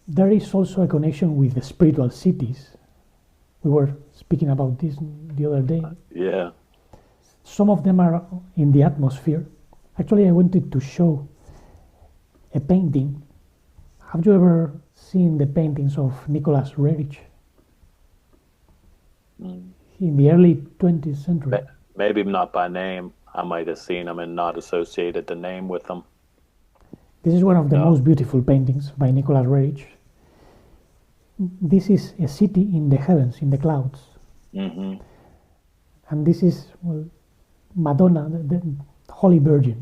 there is also a connection with the spiritual cities. We were speaking about this the other day. Yeah. Some of them are in the atmosphere. Actually, I wanted to show a painting. Have you ever seen the paintings of Nicholas Roerich in the early 20th century? Maybe not by name. I might have seen them and not associated the name with them. This is one of the No. most beautiful paintings by Nicholas Roerich. This is a city in the heavens, in the clouds. Mm-hmm. And this is, well, Madonna, the Holy Virgin,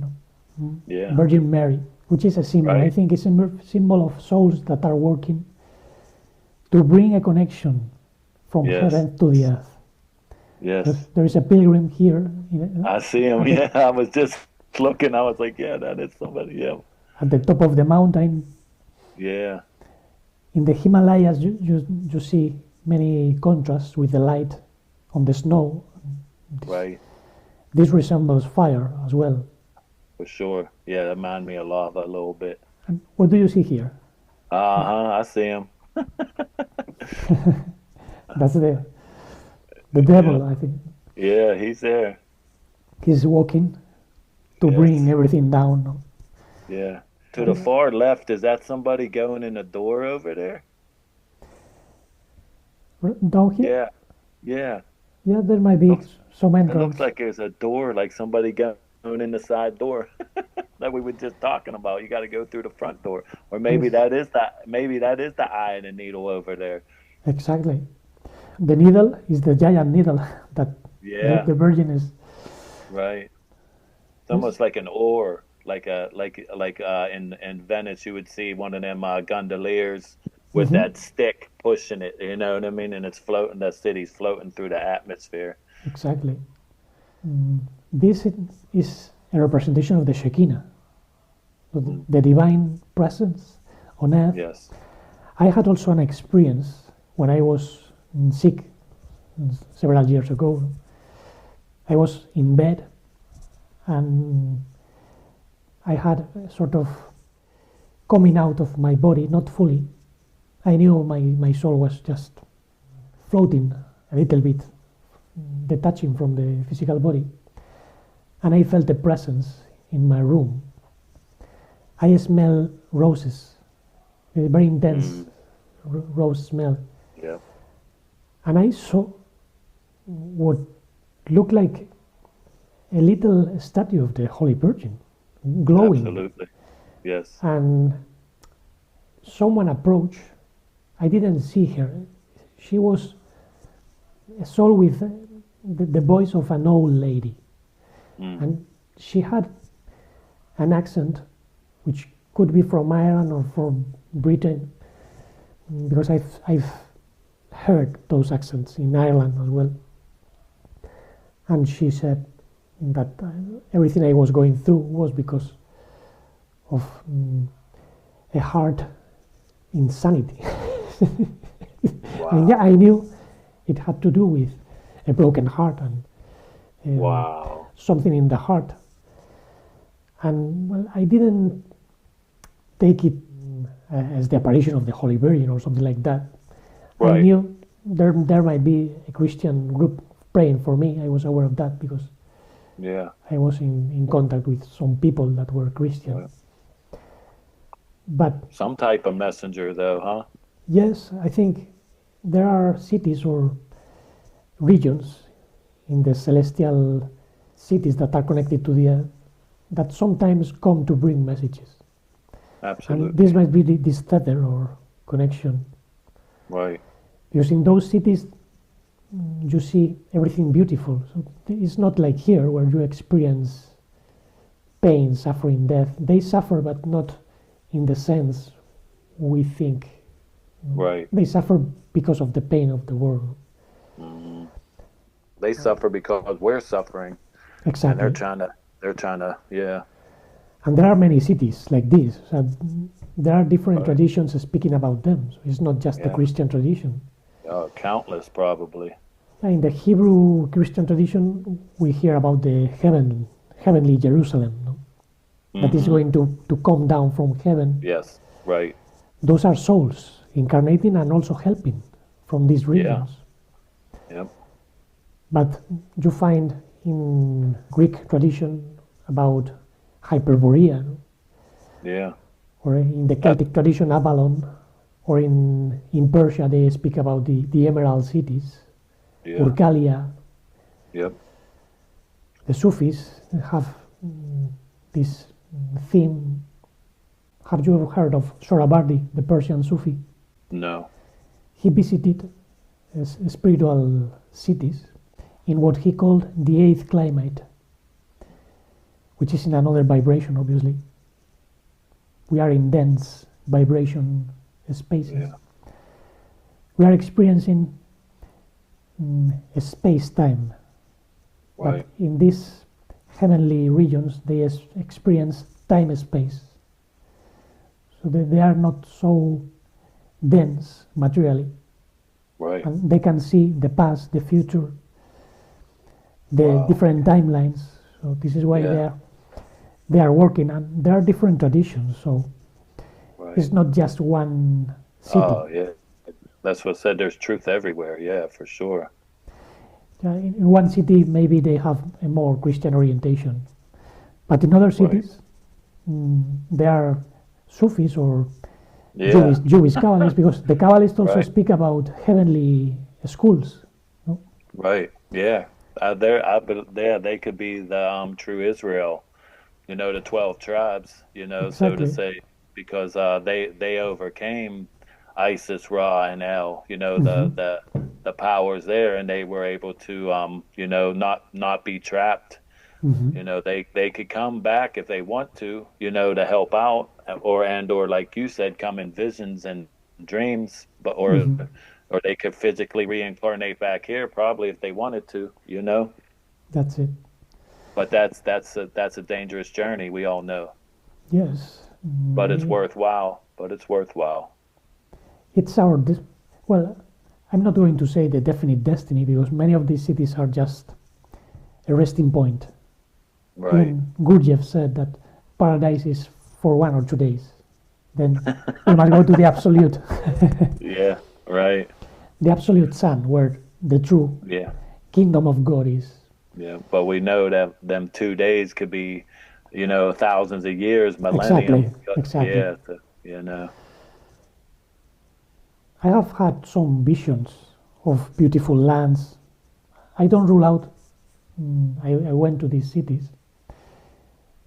Yeah. Virgin Mary, which is a symbol. Right. I think it's a symbol of souls that are working to bring a connection from Yes. heaven to the earth. Yes. There is a pilgrim here I see him. Yeah. I was just looking. I was like, yeah, that is somebody. Yeah. at the top of the mountain. Yeah. In the Himalayas, you see many contrasts with the light on the snow. Right. This resembles fire as well. For sure. Yeah. That reminded me of lava a little bit. And what do you see here? I see him. That's the devil, I think. Yeah. He's there. He's walking to Yes. bring everything down. Yeah. To the far left, is that somebody going in the door over there? Down here? Yeah. Yeah. Yeah, there might be some It entrance. looks like there's a door, like somebody going in the side door that we were just talking about. You got to go through the front door, or maybe that is the eye and the needle over there. Exactly. The needle is the giant needle that Yeah. the Virgin is. Right. It's almost like an oar, like in Venice, you would see one of them gondoliers with that stick pushing it. You know what I mean? And it's floating. The city's floating through the atmosphere. Exactly. This is a representation of the Shekinah, of the divine presence on earth. Yes. I had also an experience when I was sick several years ago. I was in bed and I had a sort of coming out of my body, not fully. I knew my soul was just floating a little bit, detaching from the physical body. And I felt a presence in my room. I smell roses, a very intense rose smell. Yeah. And I saw what looked like a little statue of the Holy Virgin, glowing. Absolutely. Yes. And someone approached. I didn't see her. She was a soul with the voice of an old lady. And she had an accent which could be from Ireland or from Britain, because I've heard those accents in Ireland as well. And she said that everything I was going through was because of a heart insanity. Wow. And yeah, I knew it had to do with a broken heart and Wow. something in the heart. And well, I didn't take it as the apparition of the Holy Virgin or something like that. Right. I knew there might be a Christian group praying for me. I was aware of that because Yeah. I was in contact with some people that were Christian. Right. But Some type of messenger, though, huh? yes, I think there are cities or regions in the celestial cities that are connected to the earth that sometimes come to bring messages. Absolutely. And this might be this tether or connection. Right. Because in those cities, you see everything beautiful. So it's not like here where you experience pain, suffering, death. They suffer, but not in the sense we think. Right. They suffer because of the pain of the world. They suffer because we're suffering, and Exactly. they're trying to, yeah. And there are many cities like this. So there are different traditions speaking about them. So it's not just the Yeah. Christian tradition. Countless probably. In the Hebrew Christian tradition, we hear about the heavenly Jerusalem, no? That is going to come down from heaven. Yes. Right. those are souls incarnating and also helping from these regions. Yep. But you find in Greek tradition about Hyperborea, Yeah. or in the Celtic tradition Avalon, or in Persia they speak about the emerald cities, Urkalia. Yep. The Sufis have this theme. Have you ever heard of Sohravardi, the Persian Sufi? No. He visited spiritual cities in what he called the eighth climate, which is in another vibration, obviously. We are in dense vibration spaces. Yeah. We are experiencing a space-time. Right. But in these heavenly regions, they experience time-space. So they are not so dense materially. Right. And they can see the past, the future, the different timelines. So this is why they are working, and there are different traditions. So it's not just one city. Oh yeah, that's what said. There's truth everywhere. Yeah, for sure. In one city, maybe they have a more Christian orientation, but in other cities, they are Sufis or Jewish Kabbalists, because the Kabbalists also speak about heavenly schools. No? Right. Yeah. They could be the true Israel. You know, the 12 tribes. You know, Exactly. so to say, because they overcame Isis, Ra, and El. You know, the powers there, and they were able to you know, not be trapped. You know, they could come back if they want to, you know, to help out, or like you said, come in visions and dreams, but or they could physically reincarnate back here, probably, if they wanted to, you know. That's it. But that's a dangerous journey, we all know. Yes. But it's worthwhile. It's our well, I'm not going to say the definite destiny, because many of these cities are just a resting point. Right. Even Gurdjieff said that paradise is for 1 or 2 days. Then we must go to the absolute. Yeah, right. The absolute sun, where the true kingdom of God is. Yeah, but we know that them 2 days could be, you know, thousands of years, millennium. Exactly. Yeah, you know. I have had some visions of beautiful lands. I don't rule out. I went to these cities.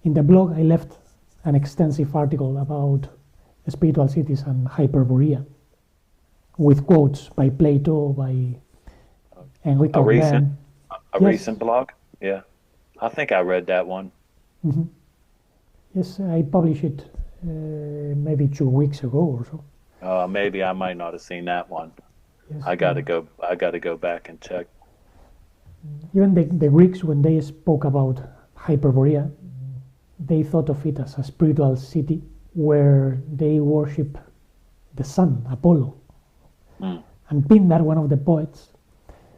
In the blog, I left an extensive article about spiritual cities and Hyperborea, with quotes by Plato, by Enrique Corbin. A recent blog? Yeah. I think I read that one. Yes, I published it maybe 2 weeks ago or so. Maybe I might not have seen that one. Yes, I gotta go back and check. Even the Greeks, when they spoke about Hyperborea, they thought of it as a spiritual city where they worship the sun, Apollo. And Pindar, one of the poets,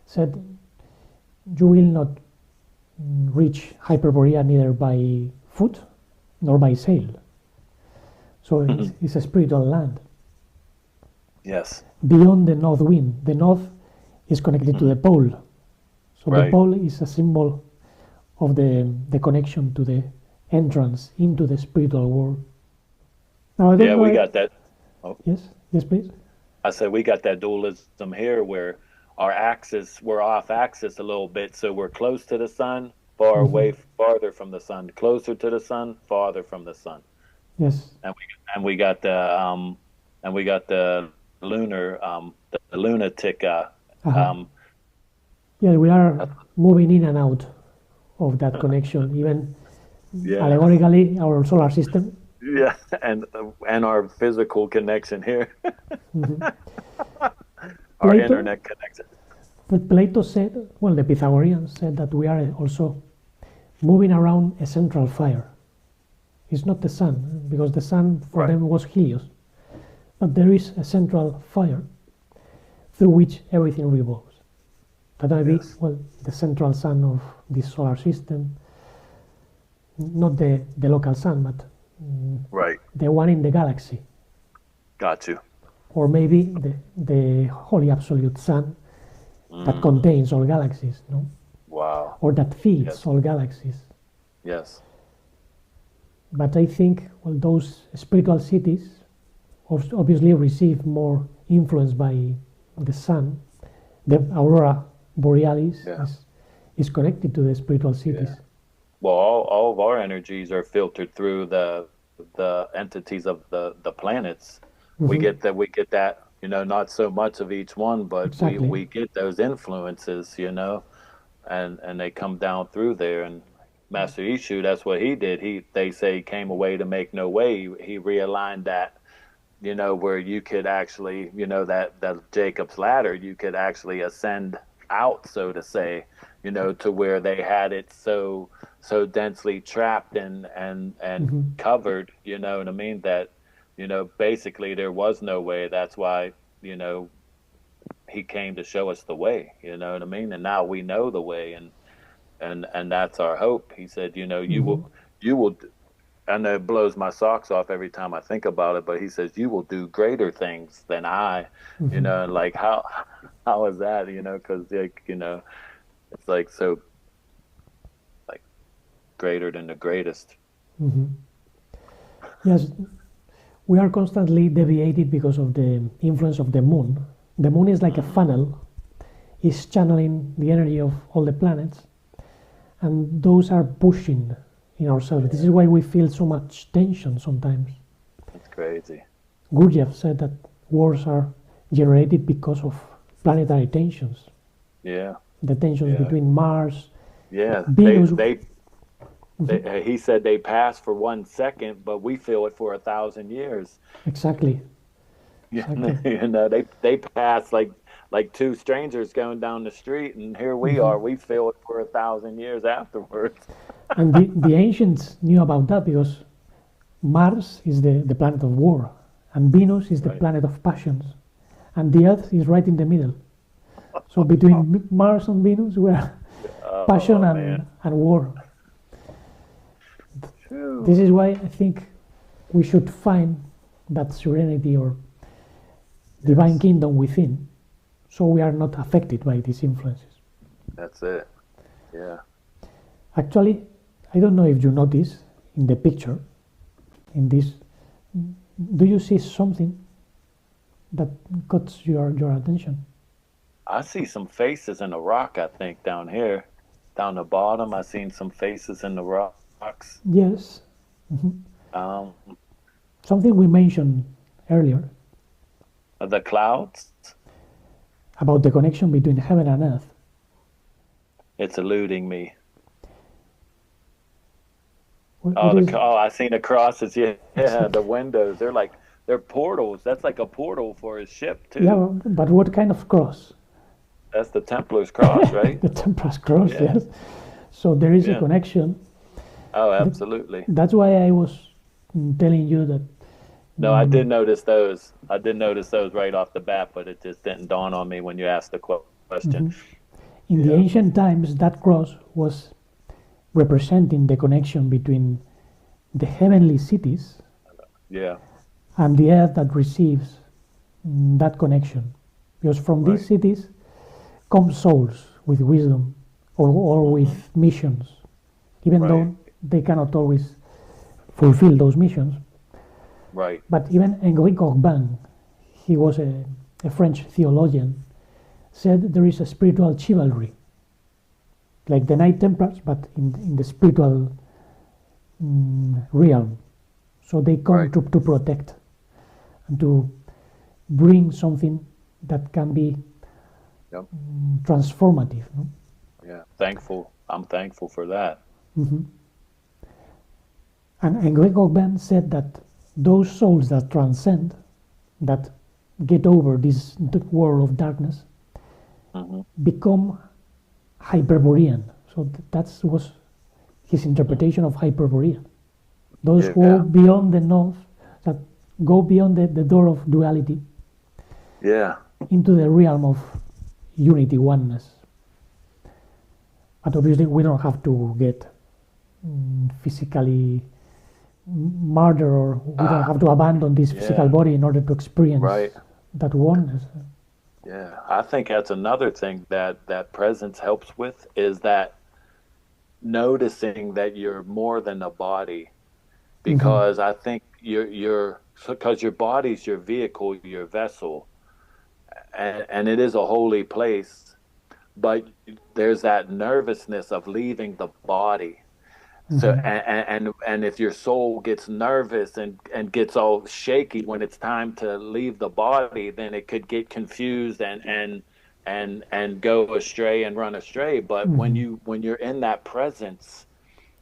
said, you will not reach Hyperborea neither by foot nor by sail. So it's a spiritual land. Yes. Beyond the north wind. The north is connected to the pole. So the pole is a symbol of the connection to the entrance into the spiritual world. Now, we got that. Oh. Yes, please. I said we got that dualism here, where we're off axis a little bit, so we're close to the sun, far away, farther from the sun, closer to the sun, farther from the sun. Yes. And we got the lunar, the lunatic. Yeah, we are moving in and out of that connection, even allegorically, our solar system. Yeah, and our physical connection here. Our internet connection. But Plato said, well, the Pythagoreans said that we are also moving around a central fire. It's not the sun, because the sun for them was Helios. But there is a central fire through which everything revolves. That might be, well, the central sun of this solar system, not the local sun, but the one in the galaxy. Got you. or maybe the Holy Absolute Sun that contains all galaxies, no? Wow. Or that feeds Yes. all galaxies. Yes. But I think, well, those spiritual cities obviously receive more influence by the sun. The aurora borealis Yeah. is connected to the spiritual cities. Yeah. Well, all of our energies are filtered through the entities of the planets. We get that, you know, not so much of each one, but Exactly. we get those influences, you know, and they come down through there. And Master Ishu, that's what he did. They say he came away to make no way. He realigned that, you know, where you could actually, you know, that Jacob's ladder, you could actually ascend out, so to say, you know, to where they had it so densely trapped and covered, you know what I mean, that, you know, basically there was no way. That's why, you know, he came to show us the way, you know what I mean? And now we know the way, and that's our hope. He said, you know, you will, I know it blows my socks off every time I think about it, but he says, you will do greater things than I, you know, and like, how is that, you know, because, like, you know, it's like so, like, greater than the greatest. Yes, we are constantly deviated because of the influence of the moon. The moon is like a funnel, is channeling the energy of all the planets, and those are pushing in ourselves. This is why we feel so much tension sometimes. It's crazy. Gurdjieff said that wars are generated because of planetary tensions. Yeah. The tensions between Mars, Yeah. Venus. He said they pass for 1 second, but we feel it for 1,000 years. Exactly. Exactly. You know, they pass like two strangers going down the street, and here we are. We feel it for 1,000 years afterwards. And the ancients knew about that because Mars is the planet of war, and Venus is the planet of passions, and the Earth is right in the middle. So between Mars and Venus, we're passion and war. This is why I think we should find that serenity or divine kingdom within, so we are not affected by these influences. That's it. Yeah. Actually, I don't know if you notice in the picture, in this, do you see something that caught your attention? I see some faces in the rock, I think, down here. Down the bottom, I seen some faces in the rocks. Yes. Something we mentioned earlier. The clouds? About the connection between heaven and earth. It's eluding me. What I seen the crosses. Yeah, the windows. They're portals. That's like a portal for his ship too. Yeah, but what kind of cross? That's the Templar's cross, right? The Templars cross, yes. So there is a connection. Oh, absolutely. That's why I was telling you that. No, I did notice those. I did notice those right off the bat, but it just didn't dawn on me when you asked the question. In the ancient times, that cross was representing the connection between the heavenly cities and the earth that receives that connection. Because from these cities come souls with wisdom or with missions, even though they cannot always fulfill those missions. Right. But even Henri Corbin, he was a French theologian, said there is a spiritual chivalry, like the Knight Templars, but in the spiritual realm. So they come to protect and to bring something that can be transformative. No? Yeah, thankful. I'm thankful for that. And Henri Corbin said that those souls that transcend, that get over this world of darkness, become Hyperborean. So that was his interpretation of Hyperborea. Those who go beyond the north, that go beyond the door of duality, into the realm of unity, oneness. But obviously we don't have to get physically murder, or we don't have to abandon this physical body in order to experience that oneness. Yeah, I think that's another thing that presence helps with, is that noticing that you're more than a body, because I think because your body's your vehicle, your vessel, and it is a holy place, but there's that nervousness of leaving the body. So and if your soul gets nervous and gets all shaky when it's time to leave the body, then it could get confused and go astray and run astray. But when you're in that presence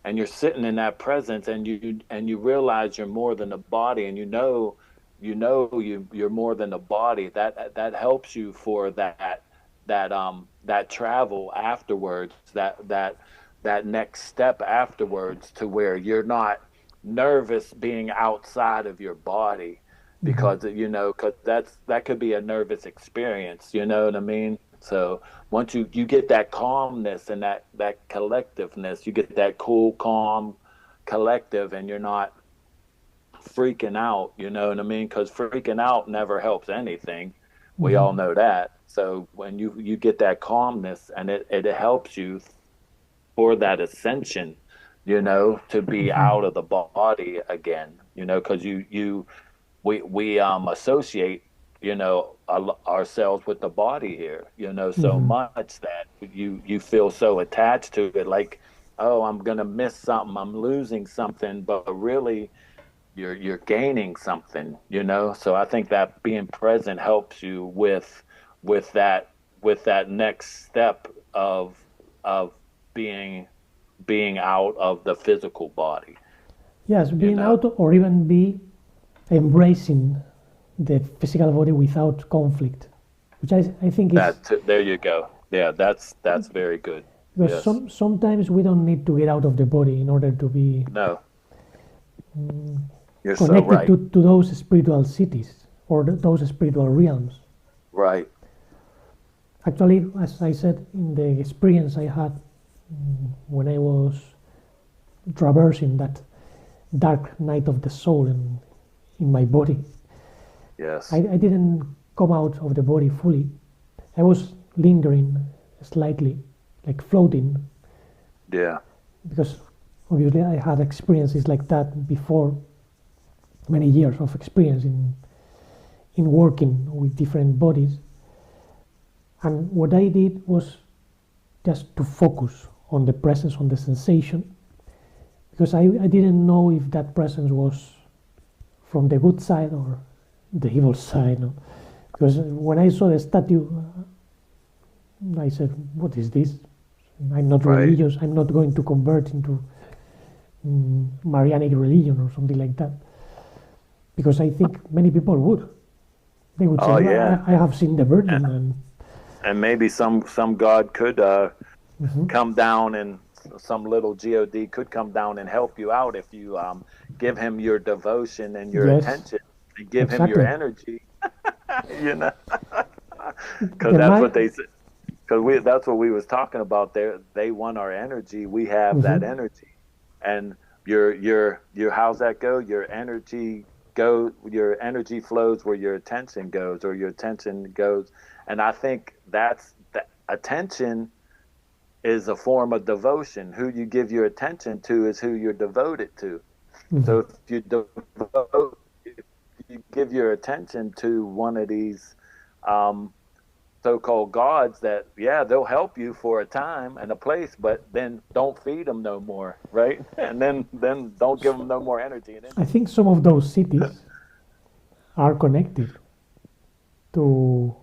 and you're sitting in that presence and you realize you're more than a body, and you're more than a body, that helps you for that travel afterwards, that next step afterwards, to where you're not nervous being outside of your body, because because that could be a nervous experience, you know what I mean? So once you get that calmness and that collectiveness, you get that cool, calm, collective, and you're not freaking out, you know what I mean? Because freaking out never helps anything. We all know that. So when you get that calmness, and it helps you for that ascension, to be out of the body again, because we associate, ourselves with the body here, so much that you feel so attached to it, like, oh, I'm gonna miss something, I'm losing something, but really you're gaining something, So I think that being present helps you with that next step of being out of the physical body. Yes, being out, or even be embracing the physical body without conflict, which I think is... There you go. Yeah, that's very good. Because sometimes we don't need to get out of the body in order to be You're connected so right. to those spiritual cities or those spiritual realms. Right. Actually, as I said, in the experience I had when I was traversing that dark night of the soul in my body, yes, I didn't come out of the body fully. I was lingering slightly, like floating. Yeah. Because obviously I had experiences like that before, many years of experience in working with different bodies. And what I did was just to focus on the presence, on the sensation, because I didn't know if that presence was from the good side or the evil side. No? Because when I saw the statue, I said, what is this? I'm not religious, I'm not going to convert into Marianic religion or something like that. Because I think many people would. They would say, I have seen the Virgin. And maybe some God could come down, and some little God could come down and help you out if you give him your devotion and your attention, and give him your energy. Because that's what they said. Because that's what we was talking about there. They want our energy. We have that energy, and your how's that go? Your energy flows where your attention goes, or your attention goes. And I think that's the attention is a form of devotion. Who you give your attention to is who you're devoted to. So if you give your attention to one of these so-called gods, that they'll help you for a time and a place, but then don't feed them no more, right? And then don't give them no more energy. I think some of those cities are connected to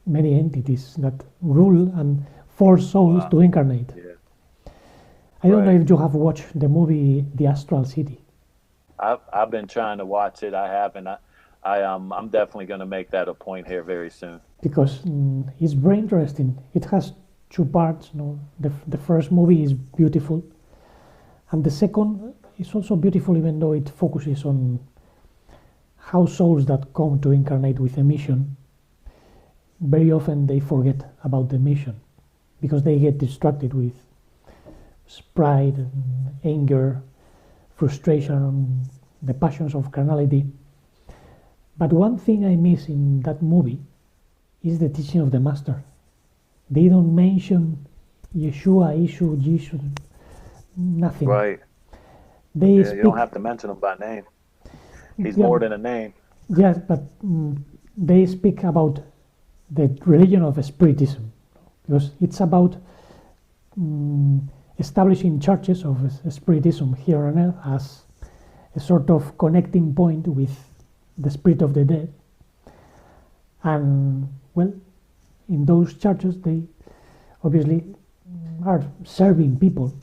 many entities that rule and force souls to incarnate. I don't know if you have watched the movie The Astral City. I've been trying to watch it. I haven't. I'm definitely going to make that a point here very soon. Because it's very interesting. It has two parts. The first movie is beautiful, and the second is also beautiful, even though it focuses on how souls that come to incarnate with a mission, very often they forget about the mission because they get distracted with pride and anger, frustration, the passions of carnality. But one thing I miss in that movie is the teaching of the Master. They don't mention Yeshua, Ishu, Jesus, nothing. Right. They Yeah, speak, you don't have to mention him by name. He's yeah, more than a name. yes, but they speak about the religion of Spiritism, because it's about establishing churches of Spiritism here on earth as a sort of connecting point with the spirit of the dead. And, well, in those churches, they obviously are serving people,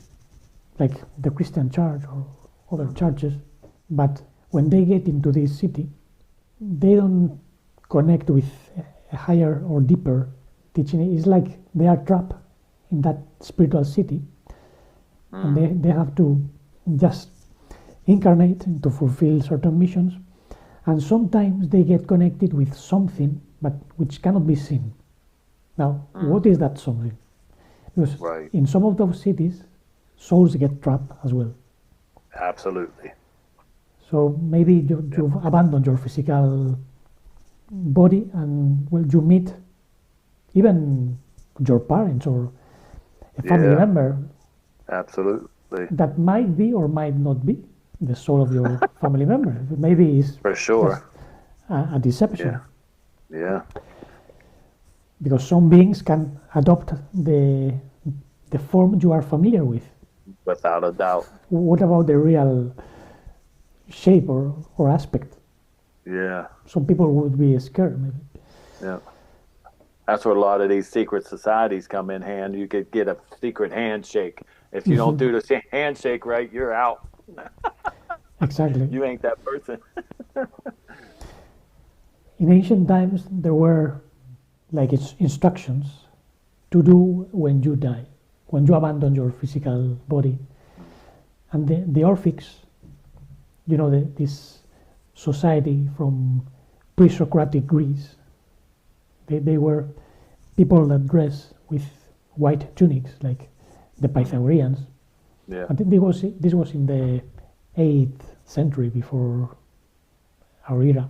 like the Christian church or other churches. But when they get into this city, they don't connect with a higher or deeper teaching. It's like they are trapped in that spiritual city, and they have to just incarnate to fulfill certain missions. And sometimes they get connected with something, but which cannot be seen. Now, what is that something? Because in some of those cities, souls get trapped as well. Absolutely. So maybe you've abandoned your physical body, and well, you meet even your parents or a family member. Absolutely. That might be or might not be the soul of your family member. Maybe it's for sure just a deception. Yeah. Because some beings can adopt the form you are familiar with. Without a doubt. What about the real shape or aspect? Yeah. Some people would be scared, maybe. Yeah. That's where a lot of these secret societies come in hand. You could get a secret handshake. If you don't do the handshake right, you're out. Exactly. You ain't that person. In ancient times, there were like instructions to do when you die, when you abandon your physical body. And the Orphics, you know, this society from pre-Socratic Greece, they were people that dress with white tunics, like the Pythagoreans. Yeah. I think this was in the 8th century before our era,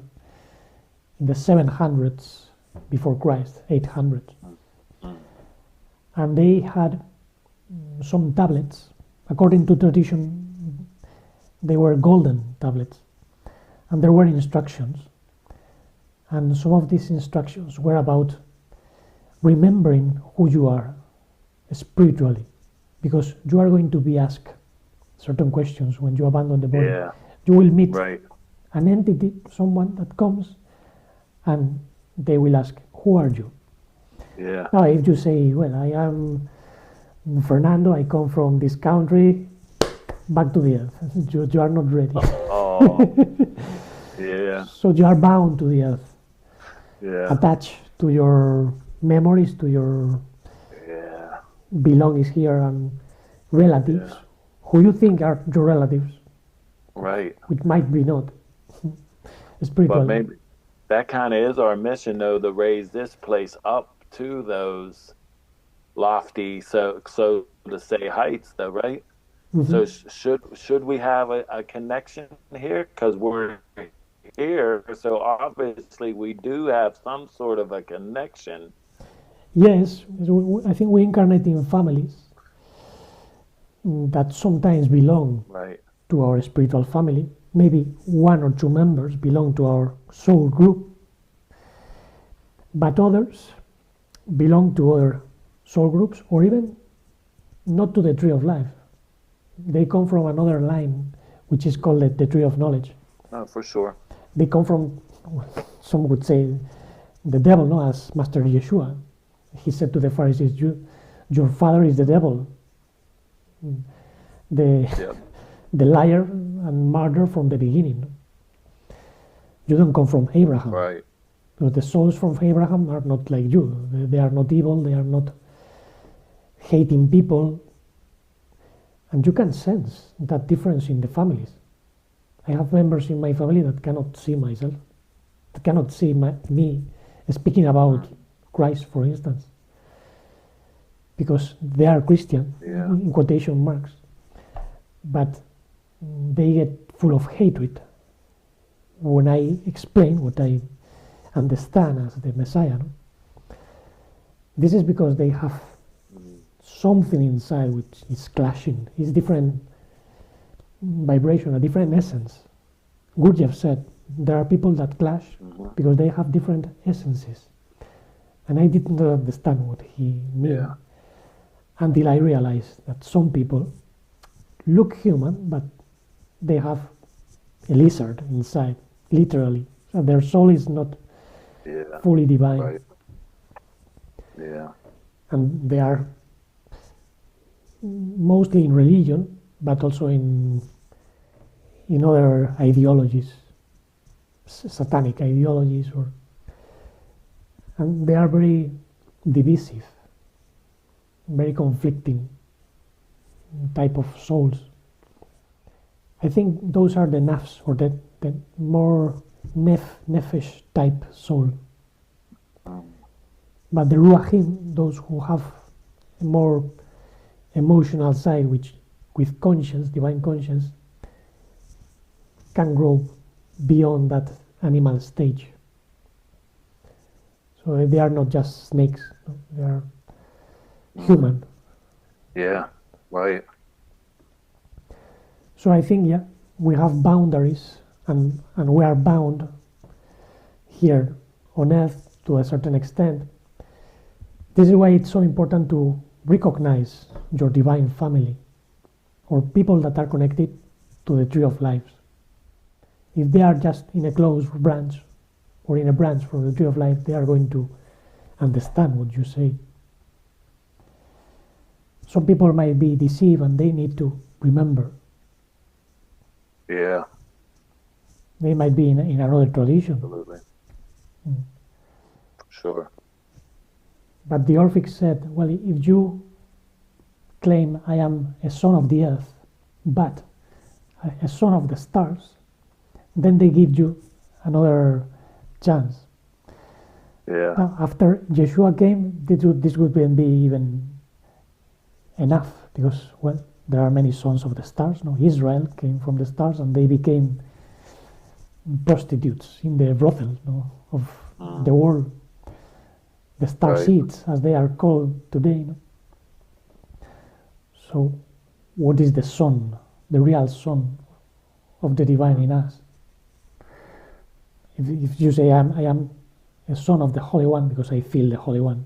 in the 700s before Christ, 800. And they had some tablets. According to tradition, they were golden tablets. And there were instructions. And some of these instructions were about remembering who you are spiritually, because you are going to be asked certain questions when you abandon the body. Yeah. You will meet Right. an entity, someone that comes, and they will ask, who are you? Yeah. Now, if you say, well, I am Fernando, I come from this country, back to the earth. You are not ready. Oh. Yeah. So you are bound to the earth, Yeah. attached to your memories, to your belongings here, and relatives, who you think are your relatives, Right. which might be not. Spiritual. But maybe that kind of is our mission, though, to raise this place up to those lofty, so to say, heights, though, right? So should we have a connection here? Because we're here, so obviously we do have some sort of a connection. Yes, I think we incarnate in families that sometimes belong to our spiritual family. Maybe one or two members belong to our soul group, but others belong to other soul groups, or even not to the tree of life. They come from another line, which is called the tree of knowledge. Oh, for sure. They come from, some would say, the devil, no, as Master Yeshua. He said to the Pharisees, your father is the devil, the liar and murderer from the beginning. You don't come from Abraham. Right. Because the souls from Abraham are not like you. They are not evil, they are not hating people. And you can sense that difference in the families. I have members in my family that cannot see myself, that cannot see me speaking about Christ, for instance, because they are Christian, in quotation marks. But they get full of hatred when I explain what I understand as the Messiah. No? This is because they have something inside which is clashing. It's different vibration, a different essence. Gurdjieff said there are people that clash because they have different essences. And I didn't understand what he meant until I realized that some people look human, but they have a lizard inside, literally. So their soul is not fully divine. Right. Yeah. And they are mostly in religion, but also in other ideologies, satanic ideologies, and they are very divisive, very conflicting type of souls. I think those are the nafs, or the more nefesh type soul. But the ruachim, those who have a more emotional side, which with conscience, divine conscience, can grow beyond that animal stage. So they are not just snakes, they are human. Yeah, right. So I think, we have boundaries, and we are bound here on earth to a certain extent. This is why it's so important to recognize your divine family, or people that are connected to the tree of life. If they are just in a close branch, or in a branch from the tree of life, they are going to understand what you say. Some people might be deceived, and they need to remember. Yeah. They might be in another tradition. Absolutely. Sure. But the Orphic said, well, if you claim I am a son of the earth, but a son of the stars, then they give you another chance. Yeah. Now, after Yeshua came, this would be even enough, because, well, there are many sons of the stars. No, Israel came from the stars, and they became prostitutes in the brothel of the world. The star seeds, as they are called today. So, what is the son, the real son of the divine in us? If you say, I am a son of the Holy One because I feel the Holy One,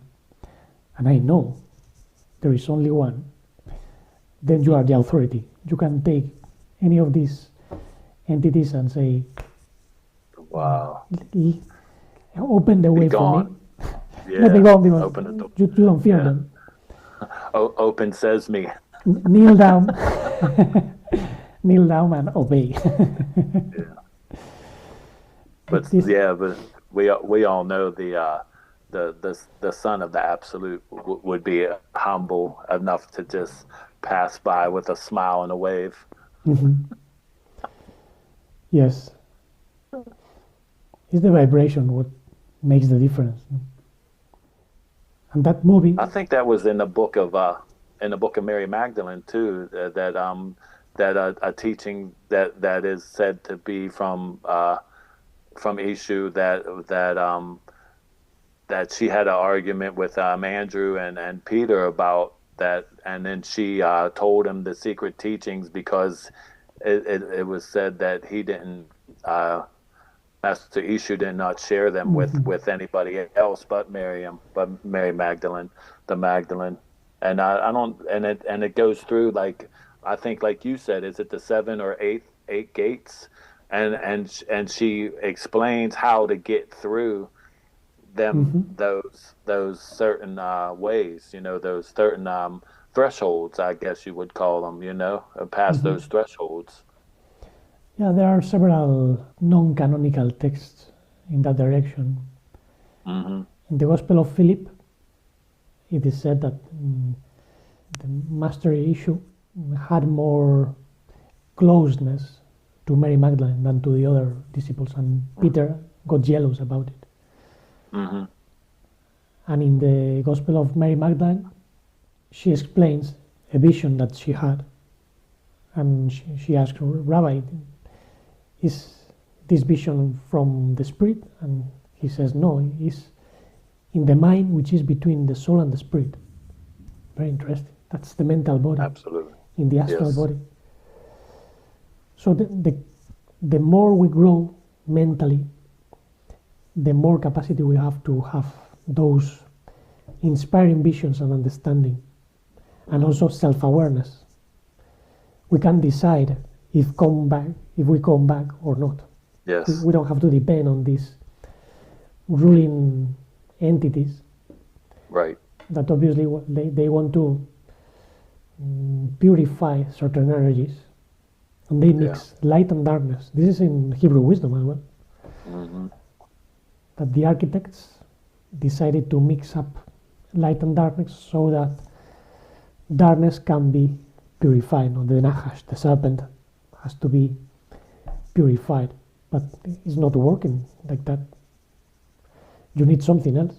and I know there is only one, then you are the authority. You can take any of these entities and say, wow, open the way for me. Yeah, Let me go, because open the door. You don't fear them. Open sesame. Kneel down. Kneel down and obey. But we all know the son of the absolute would be humble enough to just pass by with a smile and a wave. Yes, it's the vibration what makes the difference. And that movie, I think that was in the book of Mary Magdalene too. That a teaching that is said to be from Ishu that she had an argument with Andrew and Peter about that, and then she told him the secret teachings because it was said that he didn't. Master Ishu did not share them with anybody else but Mary Magdalene, the Magdalene, and I don't, and it goes through, like, I think, like you said, is it the 7 or 8 gates, and she explains how to get through them, those certain ways, those certain thresholds, I guess you would call them, past those thresholds. Yeah, there are several non-canonical texts in that direction. In the Gospel of Philip, it is said that the Master Ishu had more closeness to Mary Magdalene than to the other disciples, and Peter got jealous about it. And in the Gospel of Mary Magdalene, she explains a vision that she had, And she asked, Rabbi, is this vision from the spirit? And he says, no, it's in the mind, which is between the soul and the spirit. Very interesting. That's the mental body. Absolutely. In the astral body. So the more we grow mentally, the more capacity we have to have those inspiring visions and understanding, and also self-awareness. We can decide if we come back or not. Yes. We don't have to depend on these ruling entities. Right. That obviously they want to purify certain energies, and they mix light and darkness. This is in Hebrew wisdom as well. Mm-hmm. That the architects decided to mix up light and darkness so that darkness can be purified. No? The Nahash, the serpent, has to be purified, but it's not working like that. You need something else.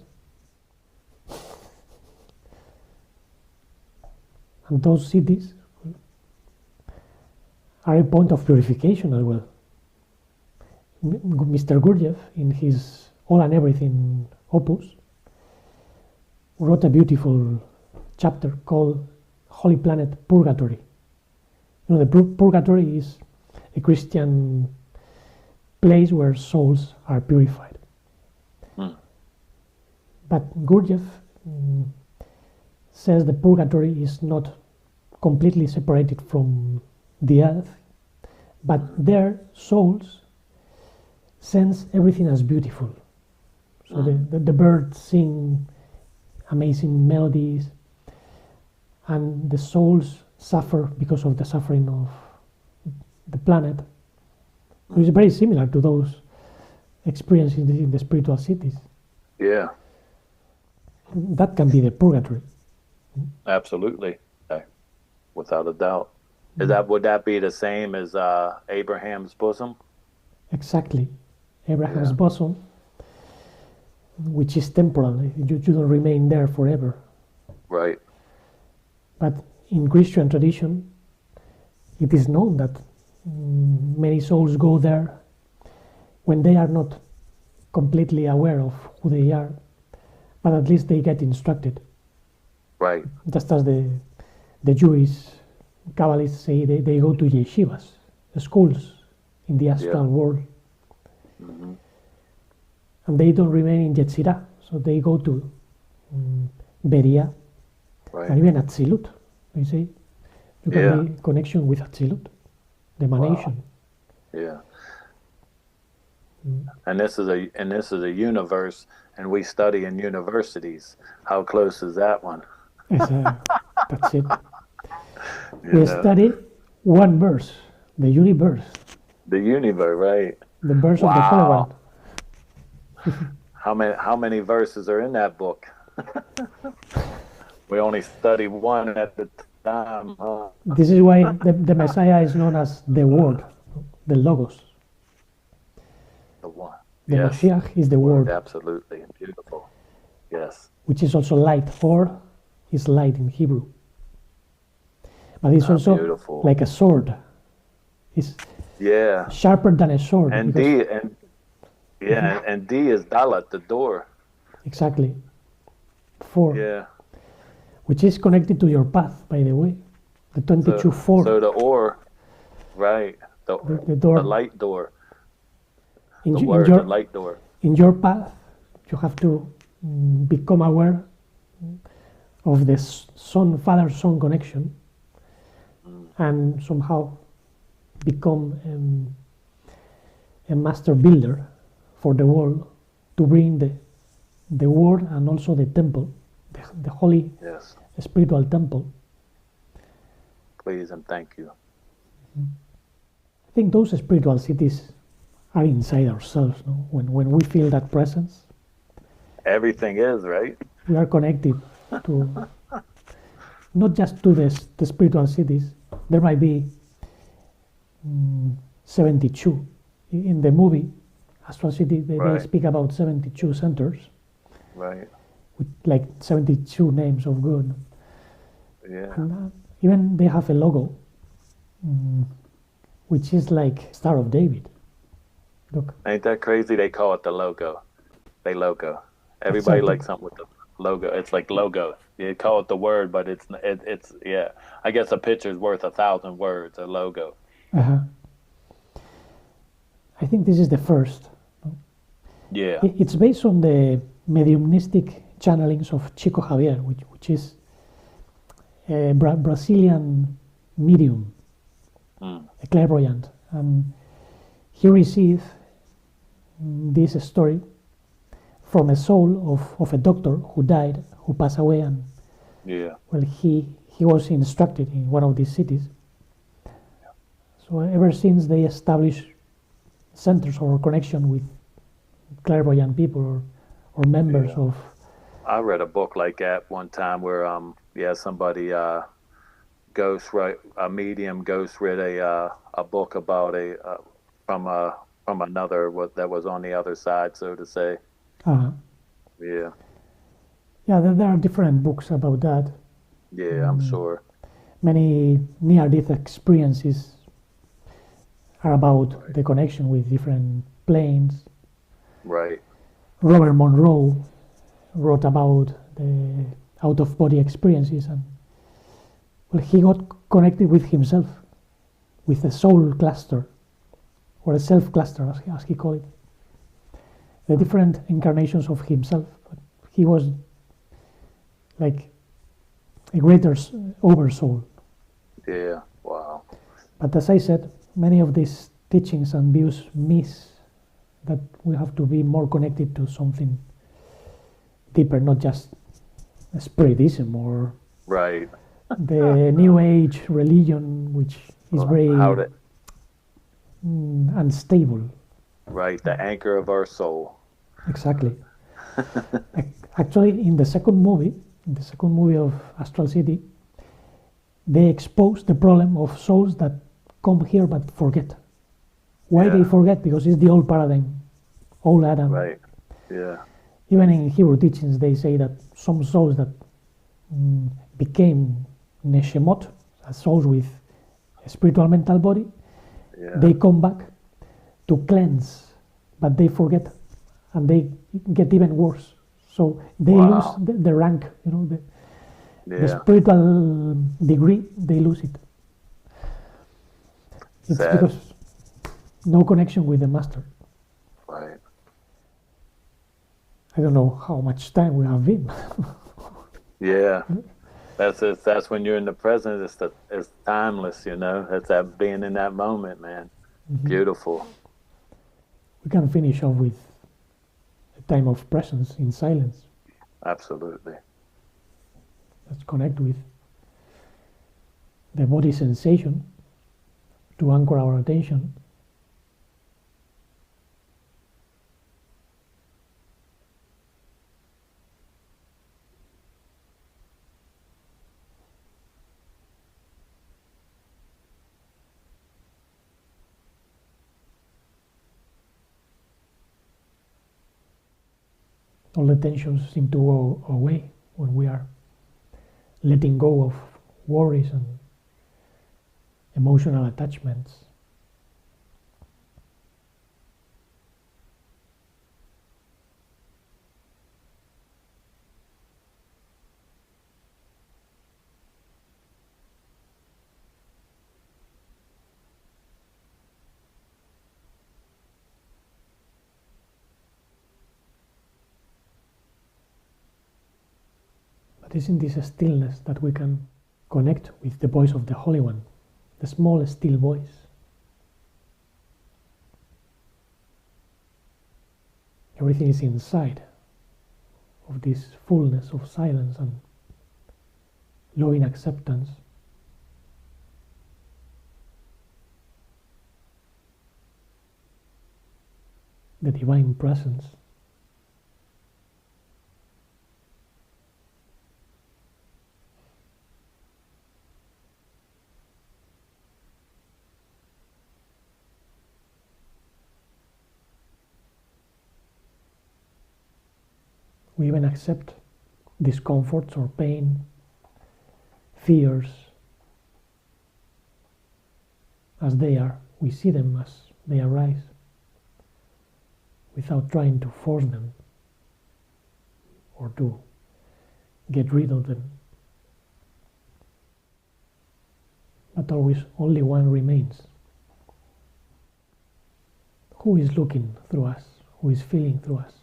And those cities are a point of purification as well. Mr. Gurdjieff, in his All and Everything opus, wrote a beautiful chapter called Holy Planet Purgatory. You know, the Purgatory is a Christian place where souls are purified. But Gurdjieff says the Purgatory is not completely separated from the earth, but their souls sense everything as beautiful. So the birds sing amazing melodies, and the souls suffer because of the suffering of the planet. It's very similar to those experiences in the spiritual cities. Yeah. That can be the purgatory. Absolutely. Without a doubt. Would that be the same as Abraham's bosom? Exactly. Abraham's bosom, which is temporal. You don't remain there forever. Right. But in Christian tradition, it is known that many souls go there when they are not completely aware of who they are, but at least they get instructed. Right. Just as the Jewish Kabbalists say, they go to yeshivas, the schools in the astral world. Mm-hmm. And they don't remain in Yetzirah, so they go to Beria, and even Atzilut. They say you can be connection with Atzilut, the emanation. Wow. Yeah. And this is a universe, and we study in universities. How close is that one? That's it. We study one verse, the universe. The universe, right? The verse of the Holy One. How many verses are in that book? We only study one at the time. Huh? This is why the Messiah is known as the Word, the Logos. The one. The Mashiach is the Word. Absolutely. Beautiful. Yes. Which is also light, or is light in Hebrew. But it's also beautiful. Like a sword. It's sharper than a sword. And D and D is Dalat, the door. Exactly. 4. Yeah. Which is connected to your path, by the way. The 22-4. So the or, right? The door. The light door. The light door. In your path, you have to become aware of the father-son connection, and somehow become a master builder for the world, to bring the word and also the temple, the holy spiritual temple. Please and thank you. I think those spiritual cities are inside ourselves. No? When we feel that presence, everything is, right? We are connected to not just to the spiritual cities. There might be 72 in the movie Astral City. They speak about 72 centers, right? With like 72 names of good. Yeah. And even they have a logo which is like Star of David. Look, Ain't that crazy? They call it the logo. They logo. Everybody exactly. likes something with the logo. It's like logo. You call it the word, but it's yeah. I guess a picture's worth 1,000 words. A logo. Uh-huh. I think this is the first. Yeah. It's based on the mediumistic channelings of Chico Javier, which is a Brazilian medium, a clairvoyant. And he received this story from a soul of a doctor who died, who passed away, and Yeah. well, he was instructed in one of these cities. So ever since they established centers or connection with clairvoyant people or members Yeah. of. I read a book like that one time where yeah, somebody a medium ghost read a book about from another that was on the other side, so to say. Uh, Yeah. yeah, there are different books about that. Yeah, I'm sure. Many near-death experiences are about Right. the connection with different planes. Right. Robert Monroe wrote about the out-of-body experiences, and well, he got connected with himself, with a soul cluster, or a self cluster, as he called it. The different incarnations of himself. He was like a greater oversoul. Yeah. Wow. But as I said, many of these teachings and views miss that we have to be more connected to something deeper, not just spiritism or Right. the New Age religion, which is very How to unstable. right, the anchor of our soul. Exactly. Actually, in the second movie of Astral City, they expose the problem of souls that come here but forget. Why they forget? Because it's the old paradigm, old Adam. Right. Yeah. Even in Hebrew teachings, they say that some souls that became neshemot, souls with a spiritual mental body, they come back to cleanse, but they forget, and they get even worse. So they lose the rank, the spiritual degree, they lose it. It's Sad. because no connection with the master. Right. I don't know how much time we have been. Yeah. That's it. That's when you're in the present. It's timeless, That's that being in that moment, man. Beautiful. We can finish off with a time of presence in silence. Absolutely. Let's connect with the body sensation to anchor our attention. All the tensions seem to go away when we are letting go of worries and emotional attachments. But it's in this stillness that we can connect with the voice of the Holy One, the small, still voice. Everything is inside of this fullness of silence and loving acceptance. The divine presence. We even accept discomforts or pain, fears, as they are. We see them as they arise without trying to force them or to get rid of them. But always only one remains. Who is looking through us? Who is feeling through us?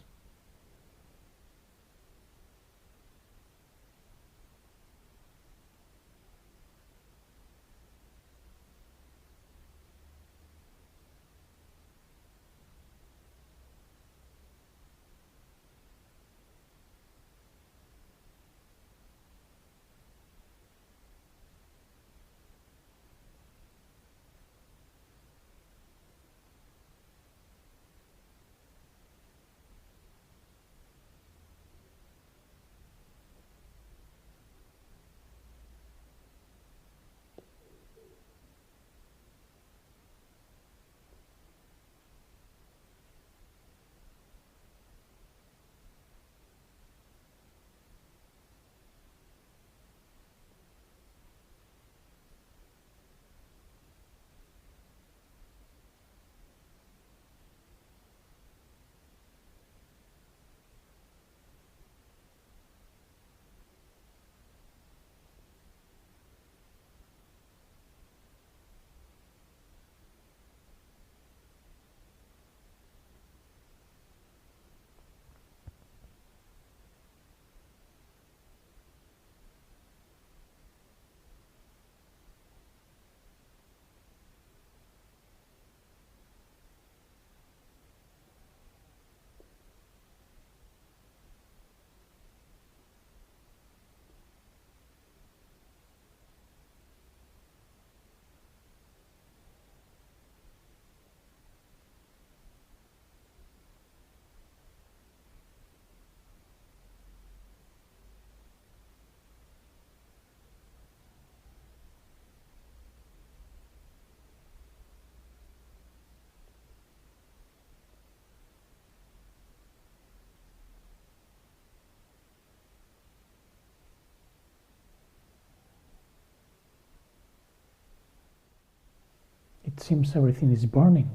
It seems everything is burning.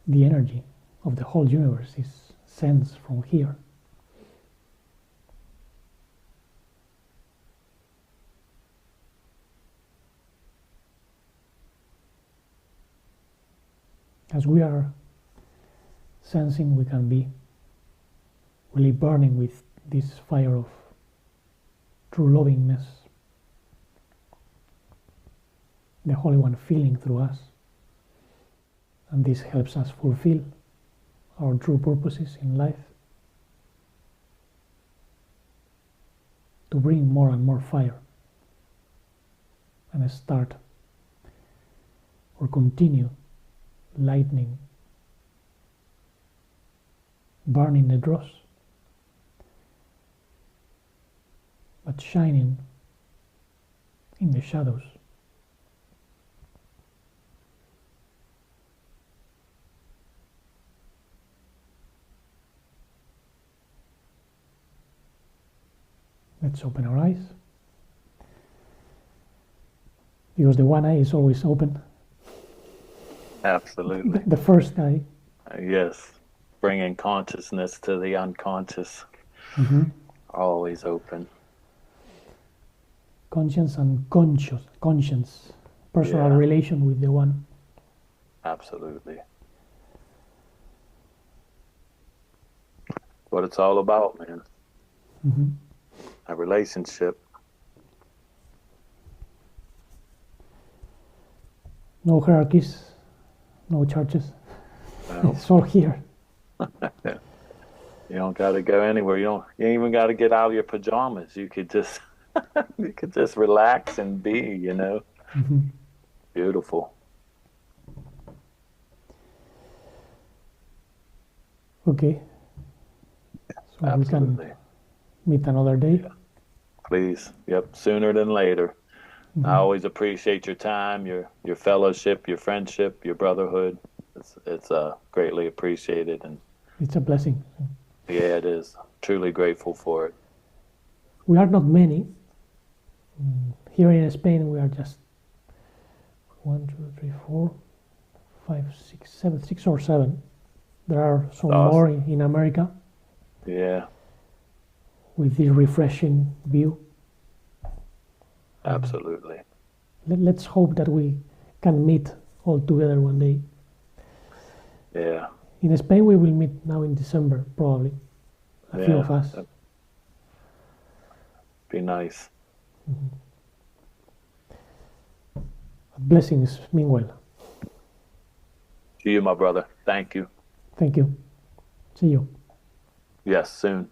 The energy of the whole universe is sensed from here. As we are sensing, we can be really burning with this fire of true lovingness, the Holy One feeling through us, and this helps us fulfill our true purposes in life, to bring more and more fire and start or continue lightning, burning the dross, but shining in the shadows. Let's open our eyes, because the one eye is always open. Absolutely. The first eye. Yes. Bringing consciousness to the unconscious. Mm-hmm. Always open. Conscience and conscience, personal relation with the one. Absolutely. What it's all about, man. Mm-hmm. A relationship. No hierarchies, no churches. No. It's all here. You don't got to go anywhere. You ain't even got to get out of your pajamas. You could just relax and be, you know. Mm-hmm. Beautiful. Okay. So Absolutely. we can meet another day. Yeah. Please. Yep. Sooner than later. Mm-hmm. I always appreciate your time, your fellowship, your friendship, your brotherhood. It's greatly appreciated, and it's a blessing. yeah, it is. truly grateful for it. We are not many. Here in Spain, we are just 1, 2, 3, 4, 5, 6, 7, 6 or 7. There are some more in America. Yeah. With this refreshing view. Absolutely. Let's hope that we can meet all together one day. Yeah. In Spain, we will meet now in December, probably. A few of us. Be nice. Blessings, meanwhile. To you, my brother. Thank you. Thank you. See you. Yes, soon.